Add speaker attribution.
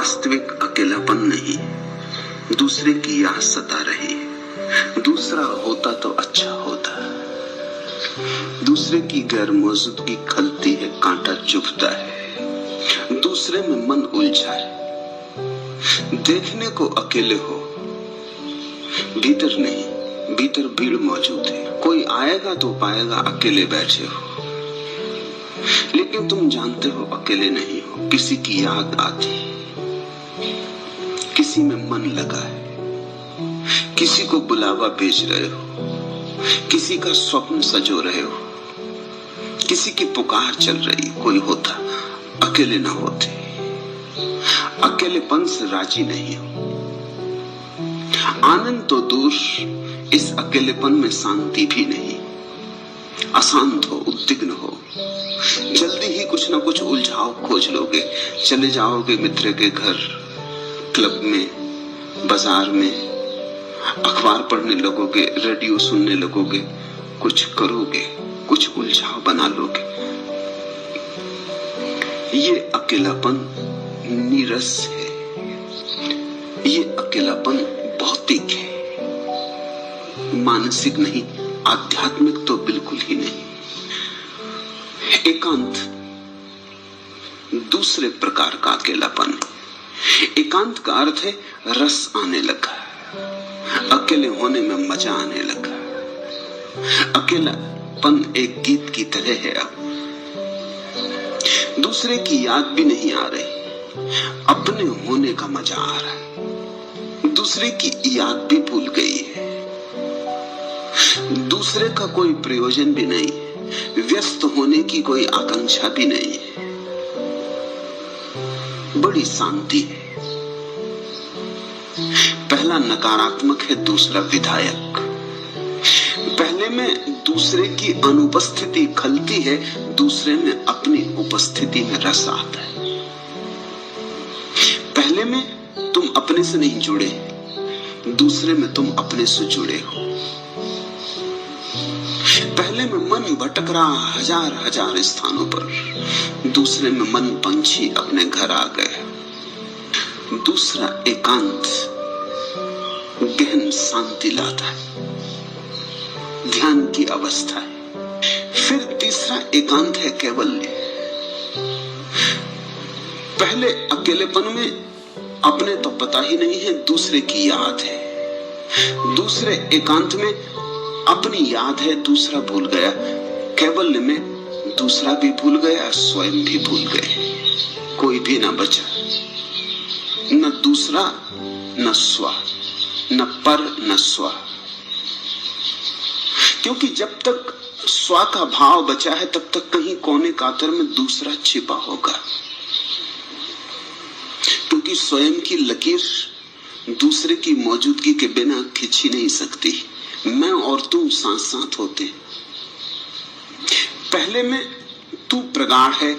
Speaker 1: वास्तविक अकेलापन नहीं, दूसरे की याद सता रही है। दूसरा होता तो अच्छा होता, दूसरे की गैर मौजूदगी खलती है, कांटा चुभता है, दूसरे में मन उलझा है। देखने को अकेले हो, भीतर नहीं, भीतर भीड़ मौजूद है। कोई आएगा तो पाएगा अकेले बैठे हो, लेकिन तुम जानते हो अकेले नहीं हो। किसी की याद आती, किसी में मन लगा है, किसी को बुलावा भेज रहे हो, किसी का स्वप्न सजो रहे हो, किसी की पुकार चल रही। कोई होता, अकेले ना होते। अकेलेपन से राजी नहीं हो। आनंद तो दूर, इस अकेलेपन में शांति भी नहीं। अशांत हो, उद्विग्न हो, जल्दी ही कुछ ना कुछ उलझाव खोज लोगे। चले जाओगे मित्र के घर, क्लब में, बाजार में, अखबार पढ़ने लगोगे, रेडियो सुनने लगोगे, कुछ करोगे, कुछ उलझाव बना लोगे। ये अकेलापन नीरस है, ये अकेलापन भौतिक है, मानसिक नहीं, आध्यात्मिक तो बिल्कुल ही नहीं। एकांत दूसरे प्रकार का अकेलापन। एकांत का अर्थ है रस आने लगा, अकेले होने में मजा आने लगा। अकेलापन एक गीत की तरह है। अब दूसरे की याद भी नहीं आ रही, अपने होने का मजा आ रहा है। दूसरे की याद भी भूल गई है, दूसरे का कोई प्रयोजन भी नहीं है, व्यस्त होने की कोई आकांक्षा भी नहीं है। बड़ी शांति है। पहला नकारात्मक है, दूसरा विधायक। पहले में दूसरे की अनुपस्थिति खलती है, दूसरे में अपनी उपस्थिति में रस आता है। पहले में तुम अपने से नहीं जुड़े, दूसरे में तुम अपने से जुड़े हो। पहले में मन भटक रहा हजार हजार स्थानों पर, दूसरे में मन पंछी अपने घर आ गए। दूसरा एकांत गहन शांति लाता है, ध्यान की अवस्था है। फिर तीसरा एकांत है कैवल्य। पहले अकेलेपन में अपने तो पता ही नहीं है, दूसरे की याद है। दूसरे एकांत में अपनी याद है, दूसरा भूल गया। कैवल्य में दूसरा भी भूल गया, स्वयं भी भूल गए, कोई भी ना बचा। न दूसरा न स्व, न पर न स्व। क्योंकि जब तक स्व का भाव बचा है, तब तक कहीं कोने कातर में दूसरा छिपा होगा। क्योंकि स्वयं की लकीर दूसरे की मौजूदगी के बिना खिंची नहीं सकती। मैं और तू साथ साथ होते। पहले में तू प्रगाढ़ है,